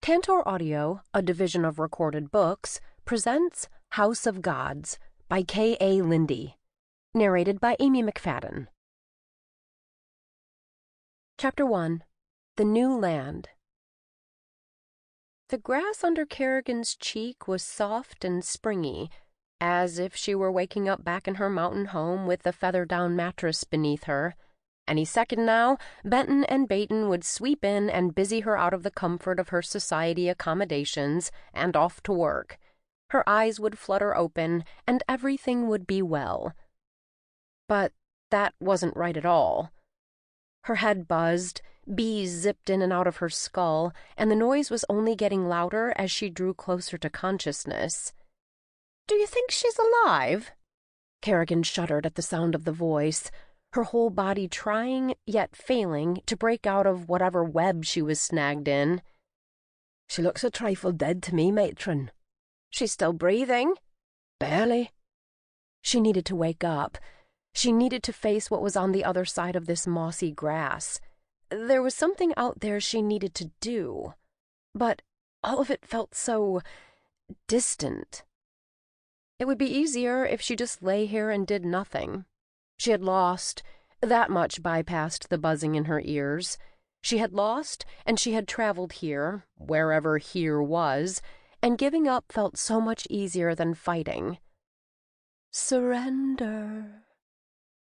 Tantor Audio, a division of Recorded Books, presents House of Gods by K.A. Linde, narrated by Amy Mcfadden. Chapter 1. The New Land. The grass under Kerrigan's cheek was soft and springy, as if she were waking up back in her mountain home with the feather-down mattress beneath her. Any second now, Benton and Baton would sweep in and busy her out of the comfort of her society accommodations and off to work. Her eyes would flutter open, and everything would be well. But that wasn't right at all. Her head buzzed, bees zipped in and out of her skull, and the noise was only getting louder as she drew closer to consciousness. "Do you think she's alive?" Kerrigan shuddered at the sound of the voice, her whole body trying, yet failing, to break out of whatever web she was snagged in. "She looks a trifle dead to me, matron." "She's still breathing?" "Barely." She needed to wake up. She needed to face what was on the other side of this mossy grass. There was something out there she needed to do, but all of it felt so distant. It would be easier if she just lay here and did nothing. She had lost. That much bypassed the buzzing in her ears. She had lost, and she had traveled here, wherever here was, and giving up felt so much easier than fighting. "Surrender."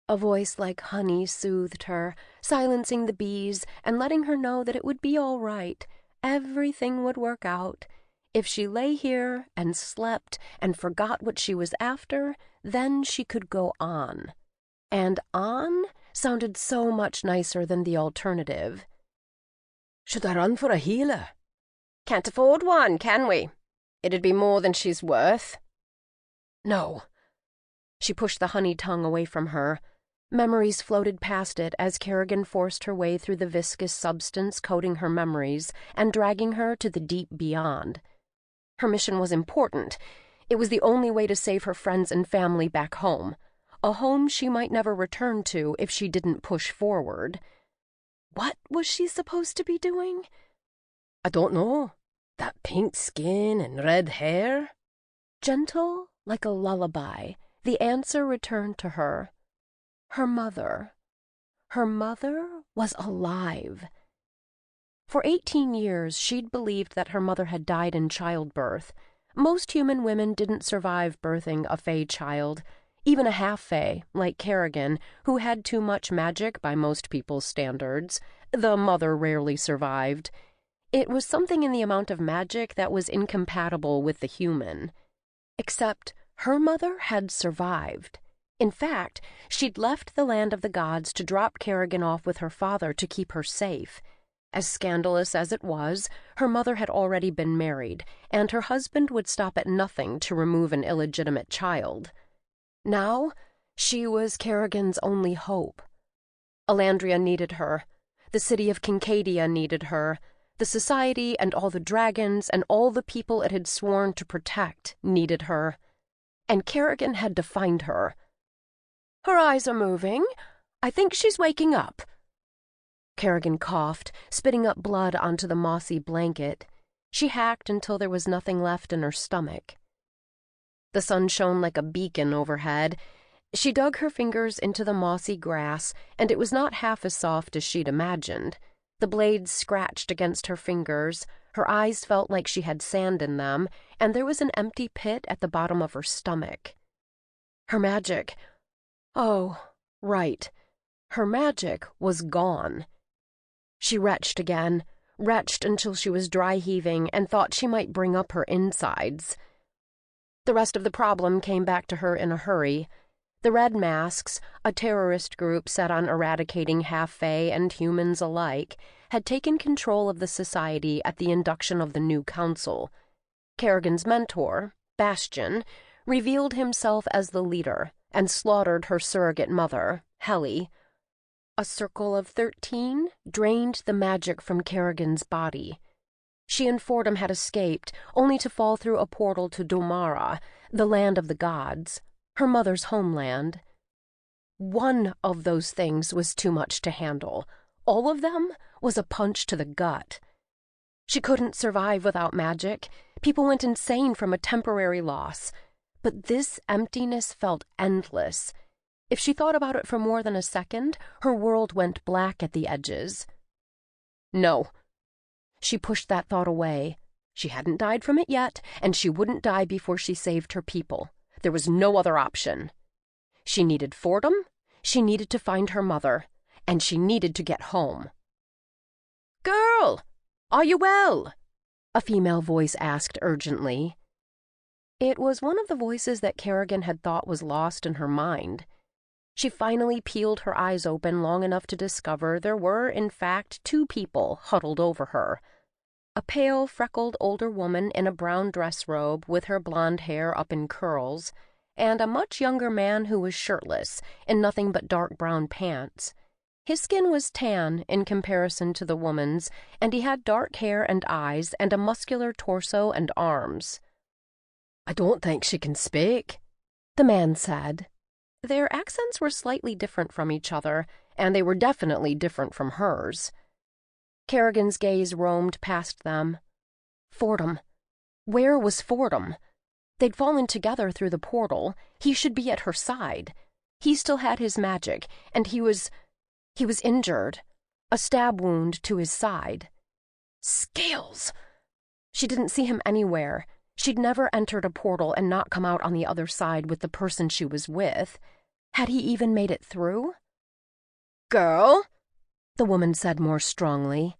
A voice like honey soothed her, silencing the bees and letting her know that it would be all right. Everything would work out. If she lay here and slept and forgot what she was after, then she could go on. And on sounded so much nicer than the alternative. "Should I run for a healer?" "Can't afford one, can we? It'd be more than she's worth." "No." She pushed the honey tongue away from her. Memories floated past it as Kerrigan forced her way through the viscous substance coating her memories and dragging her to the deep beyond. Her mission was important. It was the only way to save her friends and family back home. A home she might never return to if she didn't push forward. What was she supposed to be doing? "I don't know. That pink skin and red hair." Gentle, like a lullaby, the answer returned to her. Her mother. Her mother was alive. For 18 years, she'd believed that her mother had died in childbirth. Most human women didn't survive birthing a Fae child. Even a half-Fae, like Kerrigan, who had too much magic by most people's standards, the mother rarely survived. It was something in the amount of magic that was incompatible with the human. Except her mother had survived. In fact, she'd left the land of the gods to drop Kerrigan off with her father to keep her safe. As scandalous as it was, her mother had already been married, and her husband would stop at nothing to remove an illegitimate child. Now, she was Kerrigan's only hope. Alandria needed her. The city of Kincadia needed her. The society and all the dragons and all the people it had sworn to protect needed her. And Kerrigan had to find her. "Her eyes are moving. I think she's waking up." Kerrigan coughed, spitting up blood onto the mossy blanket. She hacked until there was nothing left in her stomach. The sun shone like a beacon overhead. She dug her fingers into the mossy grass, and it was not half as soft as she'd imagined. The blades scratched against her fingers, her eyes felt like she had sand in them, and there was an empty pit at the bottom of her stomach. Her magic. Oh, right. Her magic was gone. She retched again, retched until she was dry-heaving and thought she might bring up her insides. The rest of the problem came back to her in a hurry. The Red Masks, a terrorist group set on eradicating half-Fae and humans alike, had taken control of the society at the induction of the new council. Kerrigan's mentor, Bastion, revealed himself as the leader and slaughtered her surrogate mother, Helly. A circle of 13 drained the magic from Kerrigan's body. She and Fordham had escaped, only to fall through a portal to Domara, the land of the gods, her mother's homeland. One of those things was too much to handle. All of them was a punch to the gut. She couldn't survive without magic. People went insane from a temporary loss. But this emptiness felt endless. If she thought about it for more than a second, her world went black at the edges. No. She pushed that thought away. She hadn't died from it yet, and she wouldn't die before she saved her people. There was no other option. She needed Fordham, she needed to find her mother, and she needed to get home. "Girl, are you well?" a female voice asked urgently. It was one of the voices that Kerrigan had thought was lost in her mind. She finally peeled her eyes open long enough to discover there were, in fact, 2 people huddled over her. A pale, freckled older woman in a brown dress robe with her blonde hair up in curls, and a much younger man who was shirtless, in nothing but dark brown pants. His skin was tan in comparison to the woman's, and he had dark hair and eyes and a muscular torso and arms. "I don't think she can speak," the man said. Their accents were slightly different from each other, and they were definitely different from hers. Kerrigan's gaze roamed past them. Fordham. Where was Fordham? They'd fallen together through the portal. He should be at her side. He still had his magic, and he was injured. A stab wound to his side. Scales! She didn't see him anywhere. She'd never entered a portal and not come out on the other side with the person she was with. Had he even made it through? "Girl," the woman said more strongly.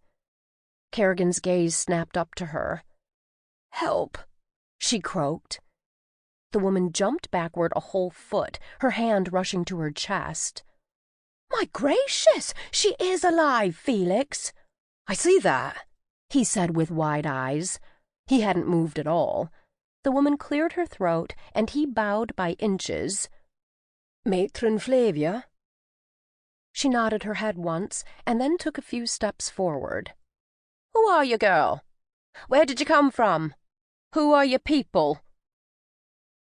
Kerrigan's gaze snapped up to her. "Help," she croaked. The woman jumped backward a whole foot, her hand rushing to her chest. "My gracious, she is alive, Felix." "I see that," he said with wide eyes. He hadn't moved at all. The woman cleared her throat, and he bowed by inches. "Matron Flavia?" She nodded her head once, and then took a few steps forward. "Who are you, girl? Where did you come from? Who are your people?"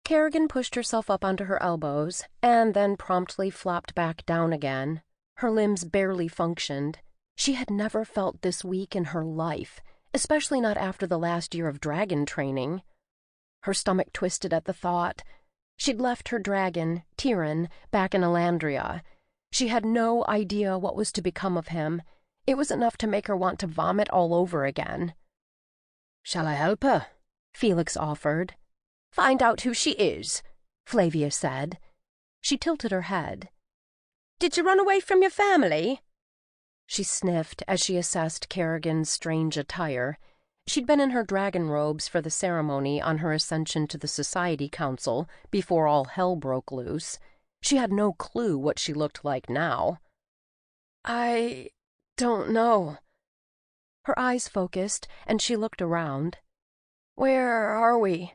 Kerrigan pushed herself up onto her elbows, and then promptly flopped back down again. Her limbs barely functioned. She had never felt this weak in her life, especially not after the last year of dragon training. Her stomach twisted at the thought. She'd left her dragon, Tyrion, back in Elandria. She had no idea what was to become of him. It was enough to make her want to vomit all over again. "Shall I help her?" Felix offered. "Find out who she is," Flavia said. She tilted her head. "Did you run away from your family?" She sniffed as she assessed Kerrigan's strange attire. She'd been in her dragon robes for the ceremony on her ascension to the Society Council before all hell broke loose. She had no clue what she looked like now. "I don't know." Her eyes focused, and she looked around. "Where are we?"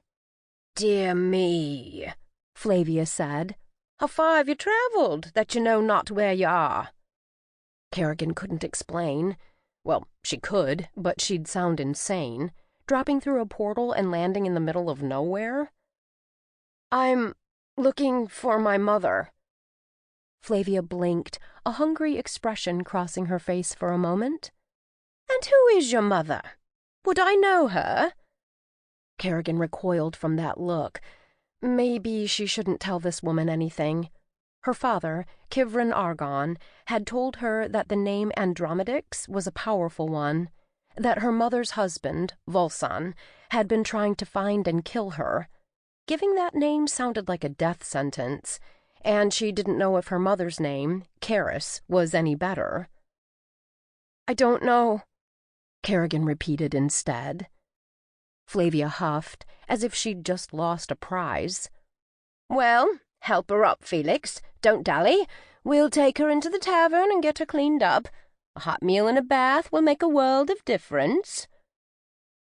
"Dear me," Flavia said. "How far have you travelled that you know not where you are?" Kerrigan couldn't explain. Well, she could, but she'd sound insane. Dropping through a portal and landing in the middle of nowhere? "I'm looking for my mother." Flavia blinked, a hungry expression crossing her face for a moment. "And who is your mother? Would I know her?" Kerrigan recoiled from that look. Maybe she shouldn't tell this woman anything. Her father, Kerrigan Argon, had told her that the name Andromedix was a powerful one, that her mother's husband, Volsan, had been trying to find and kill her. Giving that name sounded like a death sentence, and she didn't know if her mother's name, Karis, was any better. "I don't know," Kerrigan repeated instead. Flavia huffed, as if she'd just lost a prize. "Well, help her up, Felix. Don't dally. We'll take her into the tavern and get her cleaned up. A hot meal and a bath will make a world of difference."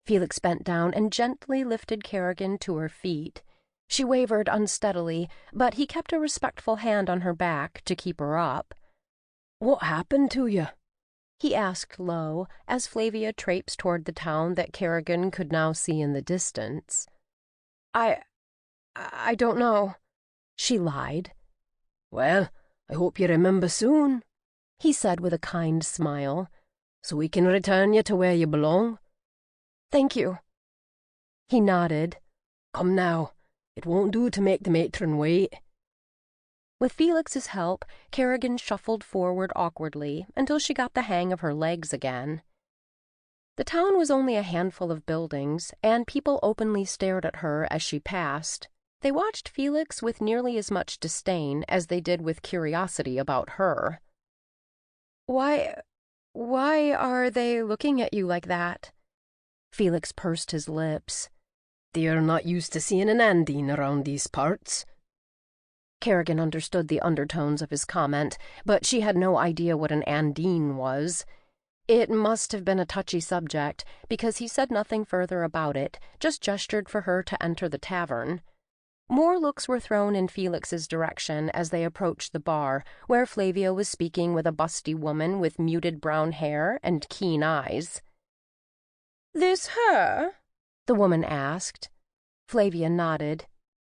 Felix bent down and gently lifted Kerrigan to her feet. She wavered unsteadily, but he kept a respectful hand on her back to keep her up. "What happened to you?" he asked low, as Flavia traipsed toward the town that Kerrigan could now see in the distance. I don't know," she lied. "Well, I hope you remember soon," he said with a kind smile. "So we can return you to where you belong. Thank you. He nodded. Come now. It won't do to make the matron wait. With Felix's help, Kerrigan shuffled forward awkwardly until she got the hang of her legs again. The town was only a handful of buildings, and people openly stared at her as she passed. They watched Felix with nearly as much disdain as they did with curiosity about her. Why are they looking at you like that? Felix pursed his lips. They're not used to seeing an Andine around these parts. Kerrigan understood the undertones of his comment, but she had no idea what an Andine was. It must have been a touchy subject, because he said nothing further about it, just gestured for her to enter the tavern. More looks were thrown in Felix's direction as they approached the bar, where Flavia was speaking with a busty woman with muted brown hair and keen eyes. "This her?" the woman asked. Flavia nodded.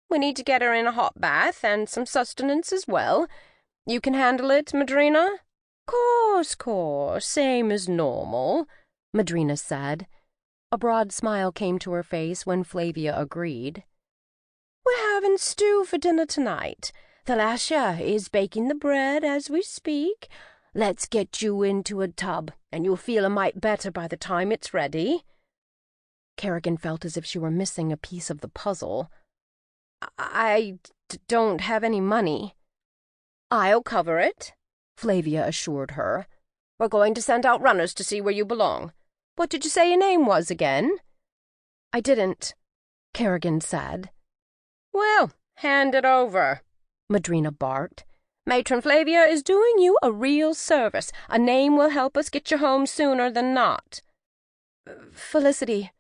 "We need to get her in a hot bath and some sustenance as well. You can handle it, Madrina?" Course, same as normal," Madrina said. A broad smile came to her face when Flavia agreed. "We're having stew for dinner tonight. Thalassia is baking the bread as we speak. Let's get you into a tub, and you'll feel a mite better by the time it's ready." Kerrigan felt as if she were missing a piece of the puzzle. I don't have any money." "I'll cover it," Flavia assured her. "We're going to send out runners to see where you belong. What did you say your name was again?" "I didn't," Kerrigan said. "Well, hand it over," Madrina barked. "Matron Flavia is doing you a real service. A name will help us get you home sooner than not." "Felicity."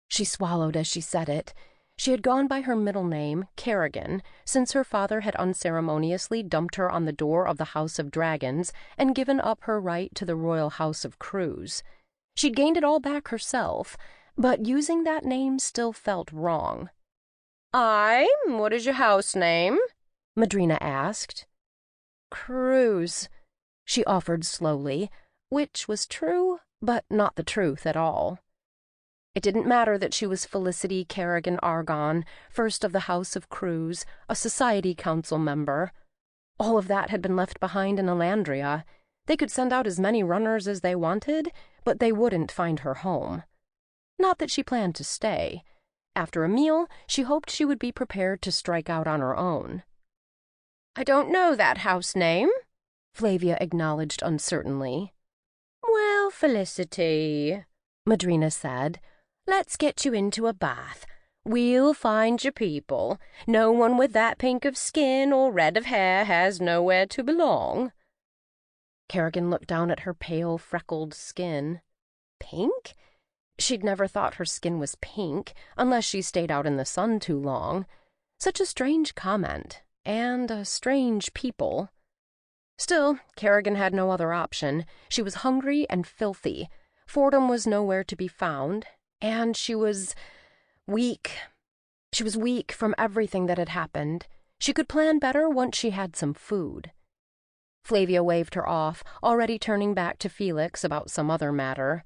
She swallowed as she said it. She had gone by her middle name, Kerrigan, since her father had unceremoniously dumped her on the door of the House of Dragons and given up her right to the Royal House of Crews. She'd gained it all back herself, but using that name still felt wrong. What is your house name?" Madrina asked. "Crews," she offered slowly, which was true, but not the truth at all. It didn't matter that she was Felicity Kerrigan Argon, first of the House of Crews, a society council member. All of that had been left behind in Elandria. They could send out as many runners as they wanted, but they wouldn't find her home. Not that she planned to stay. After a meal, she hoped she would be prepared to strike out on her own. "I don't know that house name," Flavia acknowledged uncertainly. "Well, Felicity," Madrina said, "let's get you into a bath. We'll find your people. No one with that pink of skin or red of hair has nowhere to belong." Kerrigan looked down at her pale, freckled skin. Pink? She'd never thought her skin was pink, unless she stayed out in the sun too long. Such a strange comment, and a strange people. Still, Kerrigan had no other option. She was hungry and filthy. Fordham was nowhere to be found, and she was weak. She was weak from everything that had happened. She could plan better once she had some food. Flavia waved her off, already turning back to Felix about some other matter.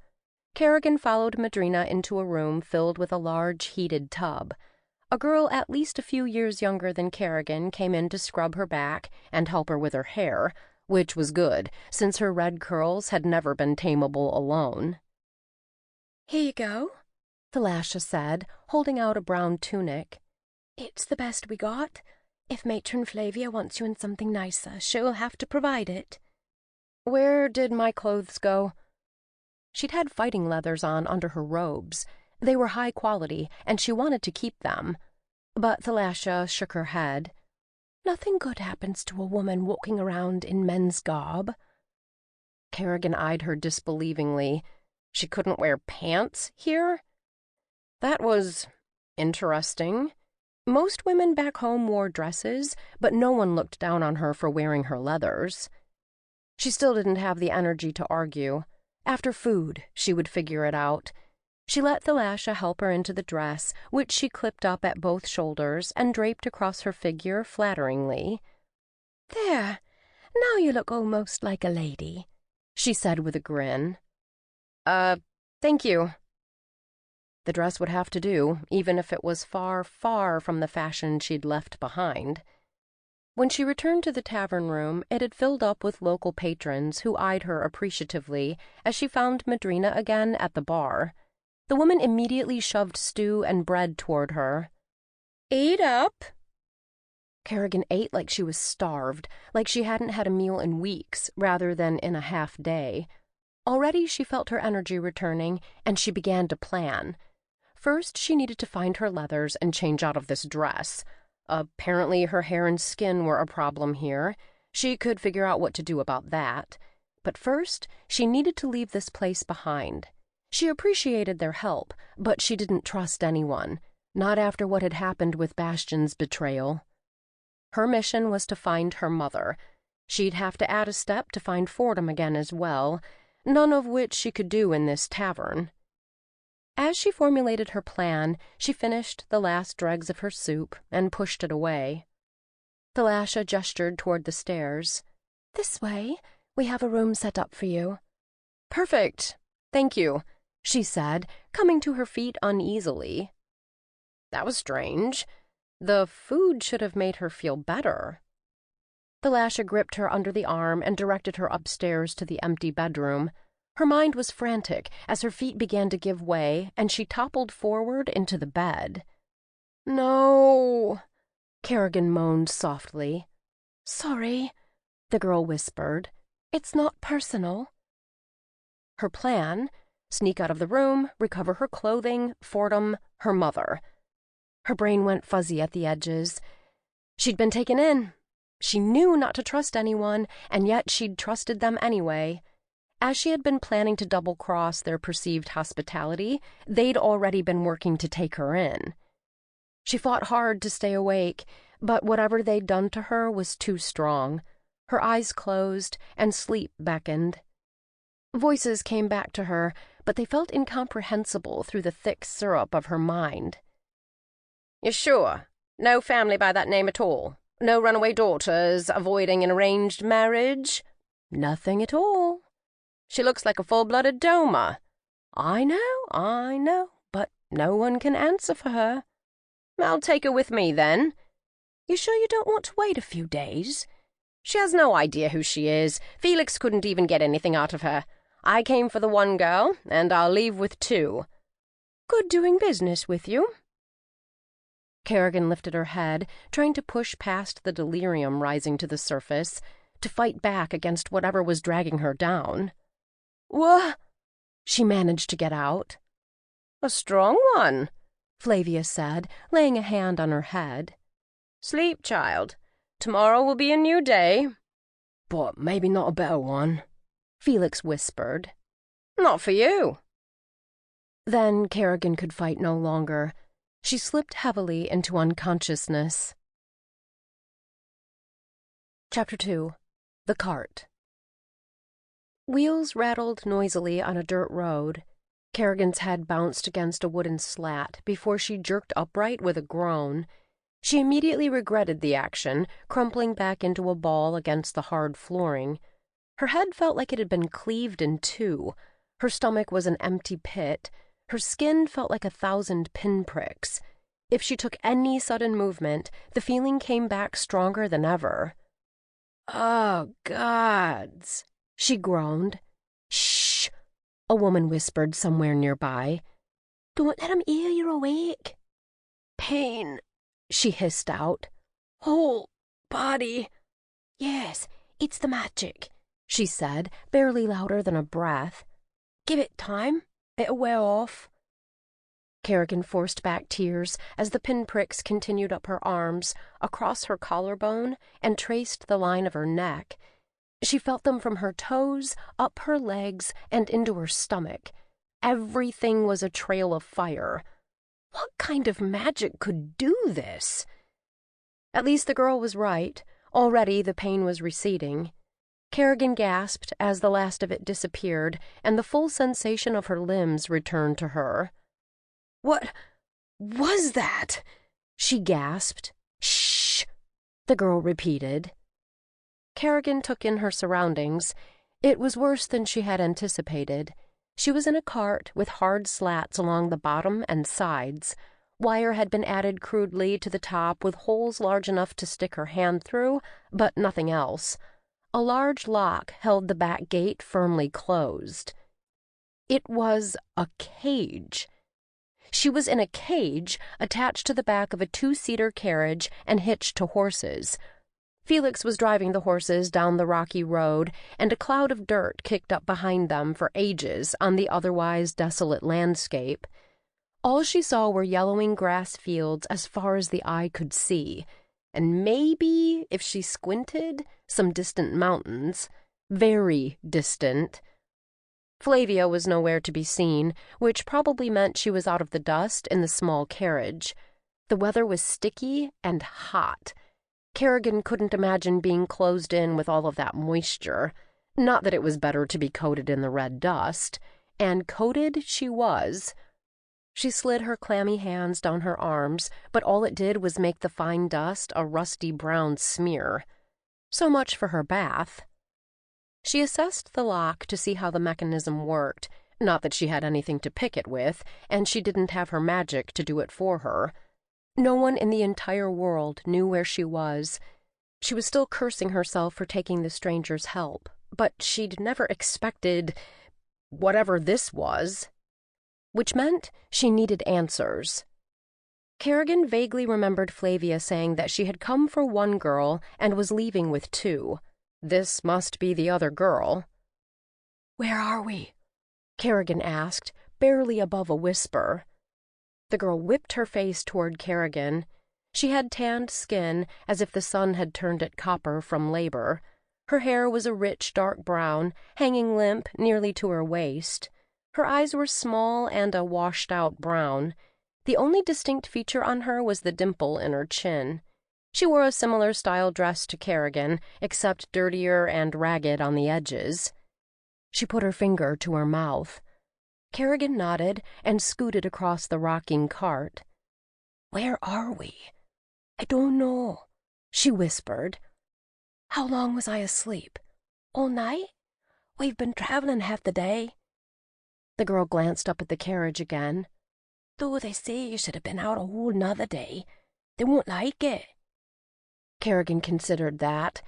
Kerrigan followed Madrina into a room filled with a large, heated tub. A girl at least a few years younger than Kerrigan came in to scrub her back and help her with her hair, which was good, since her red curls had never been tameable alone. "Here you go," Thalassia said, holding out a brown tunic. "It's the best we got. If Matron Flavia wants you in something nicer, she'll have to provide it." "Where did my clothes go?" She'd had fighting leathers on under her robes. They were high quality, and she wanted to keep them. But Thalassia shook her head. "Nothing good happens to a woman walking around in men's garb." Kerrigan eyed her disbelievingly. She couldn't wear pants here? That was interesting. Most women back home wore dresses, but no one looked down on her for wearing her leathers. She still didn't have the energy to argue. After food, she would figure it out. She let Thalassia help her into the dress, which she clipped up at both shoulders and draped across her figure flatteringly. "There, now you look almost like a lady," she said with a grin. Thank you." The dress would have to do, even if it was far, far from the fashion she'd left behind. When she returned to the tavern room, it had filled up with local patrons who eyed her appreciatively as she found Madrina again at the bar. The woman immediately shoved stew and bread toward her. "Eat up." Kerrigan ate like she was starved, like she hadn't had a meal in weeks rather than in a half day. Already she felt her energy returning, and she began to plan. First, she needed to find her leathers and change out of this dress. Apparently her hair and skin were a problem here. She could figure out what to do about that. But first, she needed to leave this place behind. She appreciated their help, but she didn't trust anyone, not after what had happened with Bastian's betrayal. Her mission was to find her mother. She'd have to add a step to find Fordham again as well, none of which she could do in this tavern. As she formulated her plan, she finished the last dregs of her soup and pushed it away. Thalasha gestured toward the stairs. "This way. We have a room set up for you." "Perfect. Thank you," she said, coming to her feet uneasily. That was strange. The food should have made her feel better. Thalasha gripped her under the arm and directed her upstairs to the empty bedroom. Her mind was frantic as her feet began to give way and she toppled forward into the bed. "No," Kerrigan moaned softly. "Sorry," the girl whispered. "It's not personal." Her plan: sneak out of the room, recover her clothing, Fordham, her mother. Her brain went fuzzy at the edges. She'd been taken in. She knew not to trust anyone, and yet she'd trusted them anyway. As she had been planning to double-cross their perceived hospitality, they'd already been working to take her in. She fought hard to stay awake, but whatever they'd done to her was too strong. Her eyes closed, and sleep beckoned. Voices came back to her, but they felt incomprehensible through the thick syrup of her mind. "You're sure? No family by that name at all? No runaway daughters avoiding an arranged marriage?" "Nothing at all." "She looks like a full-blooded Doma." I know, but no one can answer for her." "I'll take her with me, then." "You sure you don't want to wait a few days?" "She has no idea who she is. Felix couldn't even get anything out of her. I came for the one girl, and I'll leave with two." "Good doing business with you." Kerrigan lifted her head, trying to push past the delirium rising to the surface, to fight back against whatever was dragging her down. "What?" she managed to get out. "A strong one," Flavia said, laying a hand on her head. "Sleep, child. Tomorrow will be a new day." "But maybe not a better one," Felix whispered. "Not for you." Then Kerrigan could fight no longer. She slipped heavily into unconsciousness. Chapter 2. The Cart. Wheels rattled noisily on a dirt road. Kerrigan's head bounced against a wooden slat before she jerked upright with a groan. She immediately regretted the action, crumpling back into a ball against the hard flooring. Her head felt like it had been cleaved in two. Her stomach was an empty pit. Her skin felt like 1,000 pinpricks. If she took any sudden movement, the feeling came back stronger than ever. "Oh, gods," she groaned. "Shh," a woman whispered somewhere nearby. "Don't let him hear you're awake." "Pain," she hissed out. "Whole body." "Yes, it's the magic," she said, barely louder than a breath. "Give it time. It'll wear off." Kerrigan forced back tears as the pinpricks continued up her arms, across her collarbone, and traced the line of her neck. She felt them from her toes, up her legs, and into her stomach. Everything was a trail of fire. What kind of magic could do this? At least the girl was right. Already the pain was receding. Kerrigan gasped as the last of it disappeared, and the full sensation of her limbs returned to her. "What was that?" she gasped. "Shh," the girl repeated. Kerrigan took in her surroundings. It was worse than she had anticipated. She was in a cart with hard slats along the bottom and sides. Wire had been added crudely to the top with holes large enough to stick her hand through, but nothing else. A large lock held the back gate firmly closed. It was a cage. She was in a cage attached to the back of a 2-seater carriage and hitched to horses. Felix was driving the horses down the rocky road, and a cloud of dirt kicked up behind them for ages on the otherwise desolate landscape. All she saw were yellowing grass fields as far as the eye could see, and maybe, if she squinted, some distant mountains. Very distant. Flavia was nowhere to be seen, which probably meant she was out of the dust in the small carriage. The weather was sticky and hot. Kerrigan couldn't imagine being closed in with all of that moisture. Not that it was better to be coated in the red dust. And coated she was. She slid her clammy hands down her arms, but all it did was make the fine dust a rusty brown smear. So much for her bath. She assessed the lock to see how the mechanism worked. Not that she had anything to pick it with, and she didn't have her magic to do it for her. No one in the entire world knew where she was. She was still cursing herself for taking the stranger's help, but she'd never expected whatever this was. Which meant she needed answers. Kerrigan vaguely remembered Flavia saying that she had come for one girl and was leaving with 2. This must be the other girl. "Where are we?" Kerrigan asked, barely above a whisper. The girl whipped her face toward Kerrigan. She had tanned skin, as if the sun had turned it copper from labor. Her hair was a rich dark brown, hanging limp nearly to her waist. Her eyes were small and a washed-out brown. The only distinct feature on her was the dimple in her chin. She wore a similar style dress to Kerrigan, except dirtier and ragged on the edges. She put her finger to her mouth. Kerrigan nodded and scooted across the rocking cart. "Where are we?" "I don't know," she whispered. "How long was I asleep? All night? We've been traveling half the day." The girl glanced up at the carriage again. "Though they say you should have been out a whole nother day. They won't like it." Kerrigan considered that.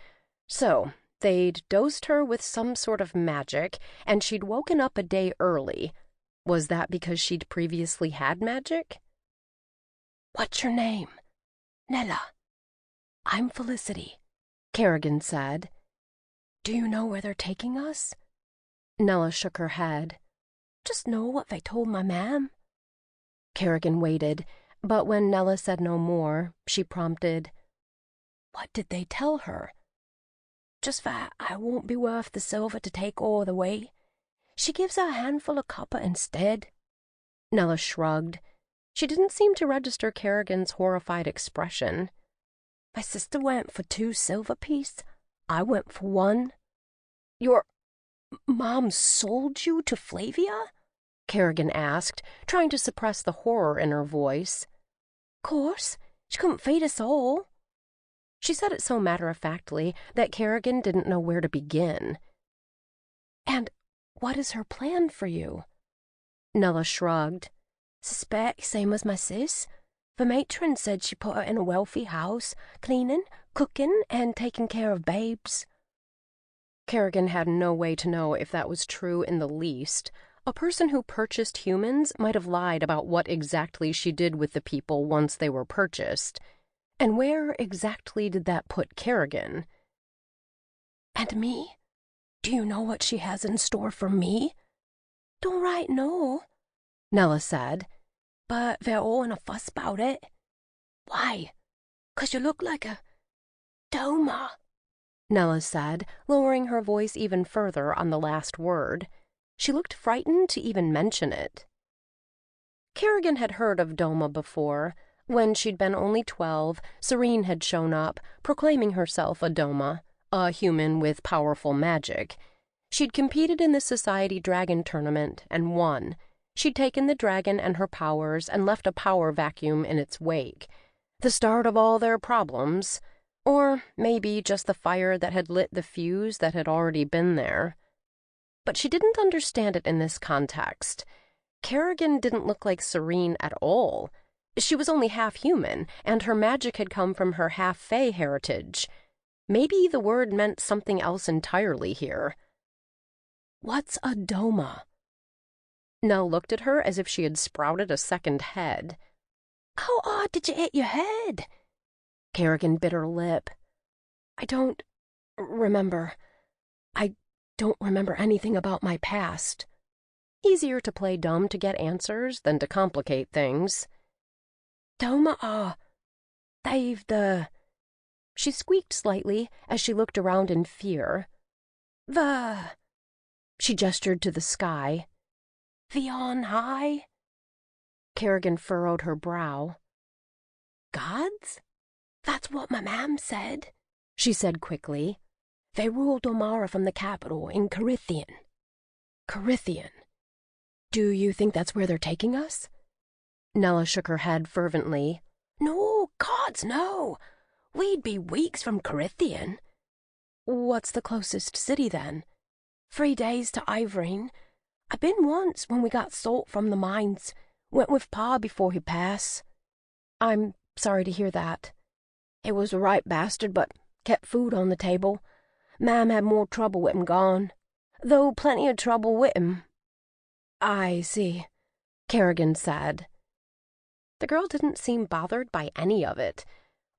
So, they'd dosed her with some sort of magic, and she'd woken up a day early. Was that because she'd previously had magic? "What's your name?" "Nella." "I'm Felicity," Kerrigan said. "Do you know where they're taking us?" Nella shook her head. "Just know what they told my mam." Kerrigan waited, but when Nella said no more, she prompted, "What did they tell her?" "Just that I won't be worth the silver to take all the way. She gives her a handful of copper instead." Nella shrugged. She didn't seem to register Kerrigan's horrified expression. "My sister went for 2 silver piece. I went for 1. "Your Mom sold you to Flavia?" Kerrigan asked, trying to suppress the horror in her voice. "Course. She couldn't feed us all." She said it so matter-of-factly that Kerrigan didn't know where to begin. "And what is her plan for you?" Nella shrugged. "Suspect same as my sis. The matron said she put her in a wealthy house, cleaning, cooking, and taking care of babes." Kerrigan had no way to know if that was true in the least. A person who purchased humans might have lied about what exactly she did with the people once they were purchased. And where exactly did that put Kerrigan? "And me? Do you know what she has in store for me?" "Don't right know," Nella said. "But they're all in a fuss about it." "Why?" "'Cause you look like a doma," Nella said, lowering her voice even further on the last word. She looked frightened to even mention it. Kerrigan had heard of Doma before. When she'd been only 12, Serene had shown up, proclaiming herself a Doma, a human with powerful magic. She'd competed in the Society Dragon Tournament and won. She'd taken the dragon and her powers and left a power vacuum in its wake. The start of all their problems. Or maybe just the fire that had lit the fuse that had already been there. but she didn't understand it in this context. Kerrigan didn't look like Serene at all. She was only half human, and her magic had come from her half-Fae heritage. Maybe the word meant something else entirely here. What's a doma? Nell looked at her as if she had sprouted a second head. How odd did you hit your head? Kerrigan bit her lip. I don't remember anything about my past. Easier to play dumb to get answers than to complicate things. Doma, they've the... She squeaked slightly as she looked around in fear. She gestured to the sky. The on high? Kerrigan furrowed her brow. Gods? That's what my mam said, she said quickly. They ruled Omara from the capital in Carithian. Carithian? Do you think that's where they're taking us? Nella shook her head fervently. No, gods, no. We'd be weeks from Carithian. What's the closest city, then? 3 days to Ivorine. I've been once when we got salt from the mines. Went with Pa before he passed. I'm sorry to hear that. It was a right bastard, but kept food on the table. Mam had more trouble with him gone, though plenty of trouble with him. I see, Kerrigan said. The girl didn't seem bothered by any of it.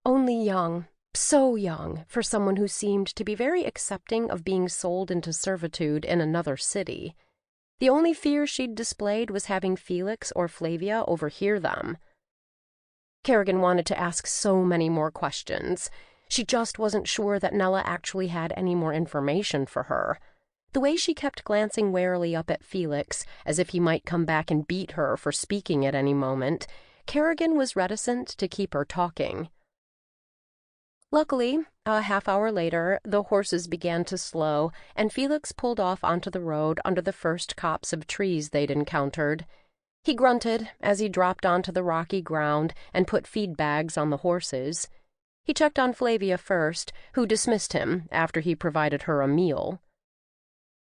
Only young, so young, for someone who seemed to be very accepting of being sold into servitude in another city. The only fear she'd displayed was having Felix or Flavia overhear them. Kerrigan wanted to ask so many more questions. She just wasn't sure that Nella actually had any more information for her. The way she kept glancing warily up at Felix, as if he might come back and beat her for speaking at any moment, Kerrigan was reticent to keep her talking. Luckily, a half-hour later, the horses began to slow, and Felix pulled off onto the road under the first copse of trees they'd encountered. He grunted as he dropped onto the rocky ground and put feed bags on the horses. He checked on Flavia first, who dismissed him after he provided her a meal.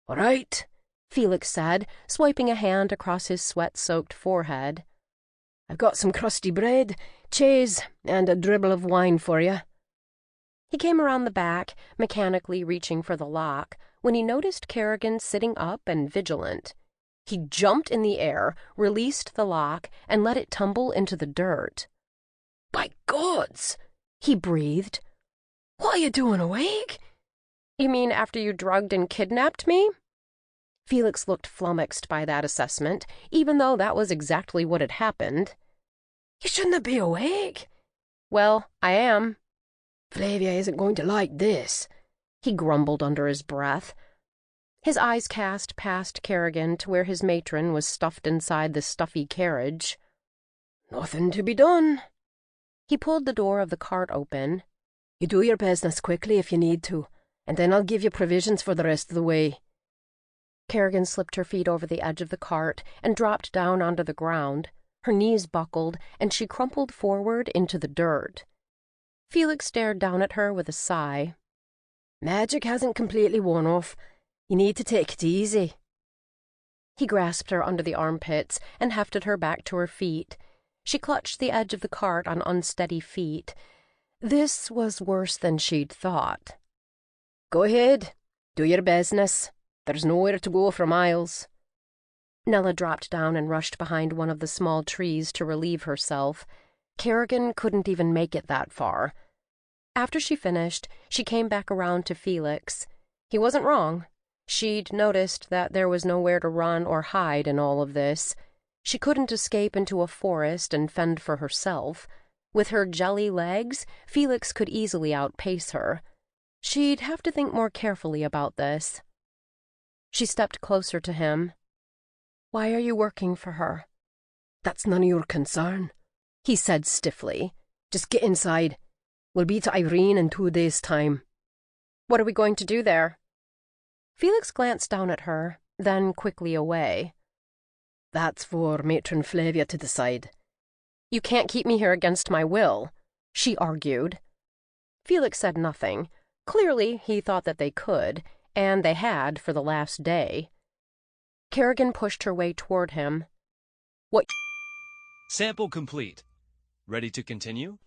"All right," Felix said, swiping a hand across his sweat-soaked forehead. "I've got some crusty bread, cheese, and a dribble of wine for you." He came around the back, mechanically reaching for the lock, when he noticed Kerrigan sitting up and vigilant. He jumped in the air, released the lock, and let it tumble into the dirt. "By gods!" he breathed. "What are you doing awake?" "You mean after you drugged and kidnapped me?" Felix looked flummoxed by that assessment, even though that was exactly what had happened. "You shouldn't be awake." "Well, I am." "Flavia isn't going to like this," he grumbled under his breath. His eyes cast past Kerrigan to where his matron was stuffed inside the stuffy carriage. "Nothing to be done." He pulled the door of the cart open. "You do your business quickly if you need to, and then I'll give you provisions for the rest of the way." Kerrigan slipped her feet over the edge of the cart and dropped down onto the ground. Her knees buckled, and she crumpled forward into the dirt. Felix stared down at her with a sigh. "Magic hasn't completely worn off. You need to take it easy." He grasped her under the armpits and hefted her back to her feet. She clutched the edge of the cart on unsteady feet. This was worse than she'd thought. "Go ahead. Do your business. There's nowhere to go for miles." Nella dropped down and rushed behind one of the small trees to relieve herself. Kerrigan couldn't even make it that far. After she finished, she came back around to Felix. He wasn't wrong. She'd noticed that there was nowhere to run or hide in all of this. She couldn't escape into a forest and fend for herself. With her jelly legs, Felix could easily outpace her. She'd have to think more carefully about this. She stepped closer to him. "Why are you working for her?" "That's none of your concern," he said stiffly. "Just get inside. We'll be to Irene in 2 days' time." "What are we going to do there?" Felix glanced down at her, then quickly away. "That's for Matron Flavia to decide." "You can't keep me here against my will," she argued. Felix said nothing. Clearly, he thought that they could, and they had for the last day. Kerrigan pushed her way toward him. What? Sample complete. Ready to continue?